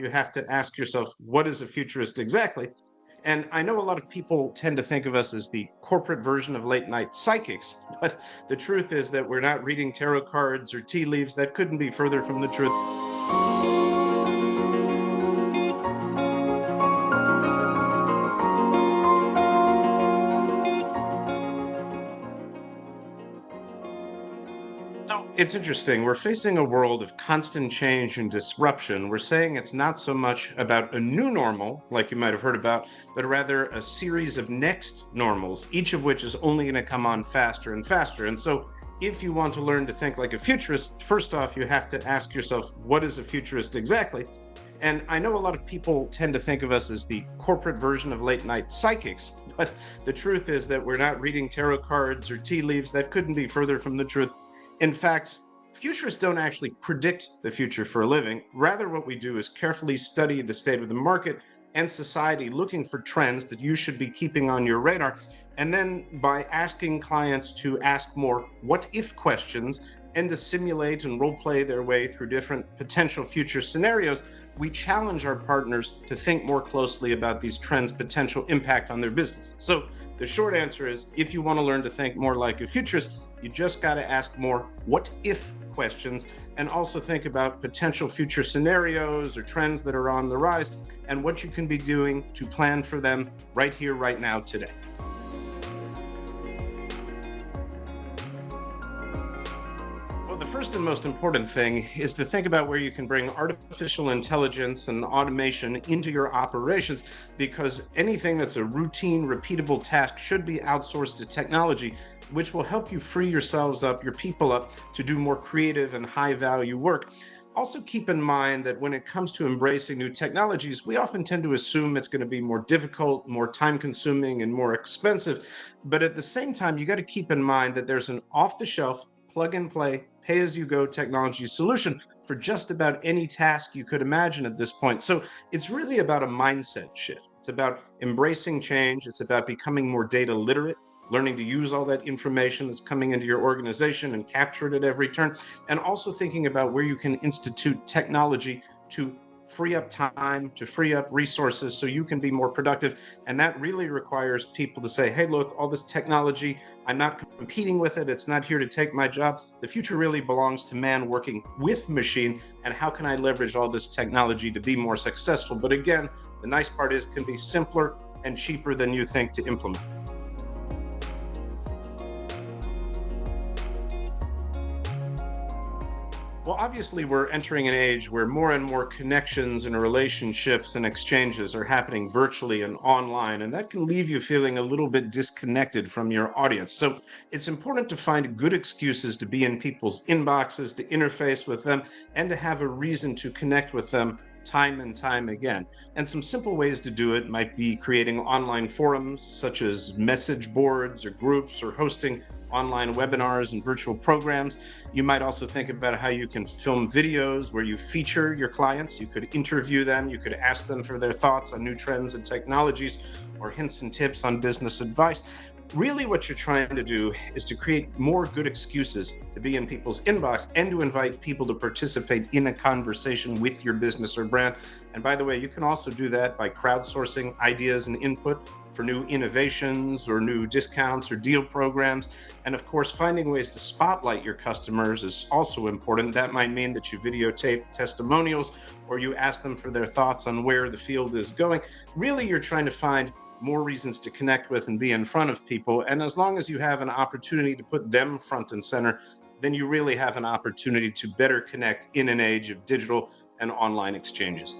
you have to ask yourself, what is a futurist exactly? And I know a lot of people tend to think of us as the corporate version of late night psychics, but the truth is that we're not reading tarot cards or tea leaves. That couldn't be further from the truth. So it's interesting. We're facing a world of constant change and disruption. We're saying it's not so much about a new normal, like you might have heard about, but rather a series of next normals, each of which is only going to come on faster and faster. And so, if you want to learn to think like a futurist, first off, you have to ask yourself, what is a futurist exactly? And I know a lot of people tend to think of us as the corporate version of late night psychics, but the truth is that we're not reading tarot cards or tea leaves. That couldn't be further from the truth. In fact, futurists don't actually predict the future for a living. Rather, what we do is carefully study the state of the market and society, looking for trends that you should be keeping on your radar. And then by asking clients to ask more what if questions and to simulate and role play their way through different potential future scenarios, we challenge our partners to think more closely about these trends' potential impact on their business. So the short answer is, if you want to learn to think more like a futurist, you just got to ask more what if questions and also think about potential future scenarios or trends that are on the rise and what you can be doing to plan for them right here, right now, today. Well, the first and most important thing is to think about where you can bring artificial intelligence and automation into your operations, because anything that's a routine, repeatable task should be outsourced to technology, which will help you free yourselves up, your people up, to do more creative and high value work. Also, keep in mind that when it comes to embracing new technologies, we often tend to assume it's going to be more difficult, more time consuming, and more expensive. But at the same time, you got to keep in mind that there's an off the shelf, plug and play, pay as you go technology solution for just about any task you could imagine at this point. So it's really about a mindset shift. It's about embracing change. It's about becoming more data literate, learning to use all that information that's coming into your organization and capture it at every turn, and also thinking about where you can institute technology to free up time, to free up resources so you can be more productive. And that really requires people to say, hey, look, all this technology, I'm not competing with it. It's not here to take my job. The future really belongs to man working with machine. And how can I leverage all this technology to be more successful? But again, the nice part is it can be simpler and cheaper than you think to implement. Well, obviously, we're entering an age where more and more connections and relationships and exchanges are happening virtually and online, and that can leave you feeling a little bit disconnected from your audience. So it's important to find good excuses to be in people's inboxes, to interface with them, and to have a reason to connect with them time and time again. And some simple ways to do it might be creating online forums such as message boards or groups, or hosting online webinars and virtual programs. You might also think about how you can film videos where you feature your clients. You could interview them. You could ask them for their thoughts on new trends and technologies, or hints and tips on business advice. Really, what you're trying to do is to create more good excuses to be in people's inbox and to invite people to participate in a conversation with your business or brand. And by the way, you can also do that by crowdsourcing ideas and input for new innovations or new discounts or deal programs. And of course, finding ways to spotlight your customers is also important. That might mean that you videotape testimonials or you ask them for their thoughts on where the field is going. Really, you're trying to find more reasons to connect with and be in front of people. And as long as you have an opportunity to put them front and center, then you really have an opportunity to better connect in an age of digital and online exchanges.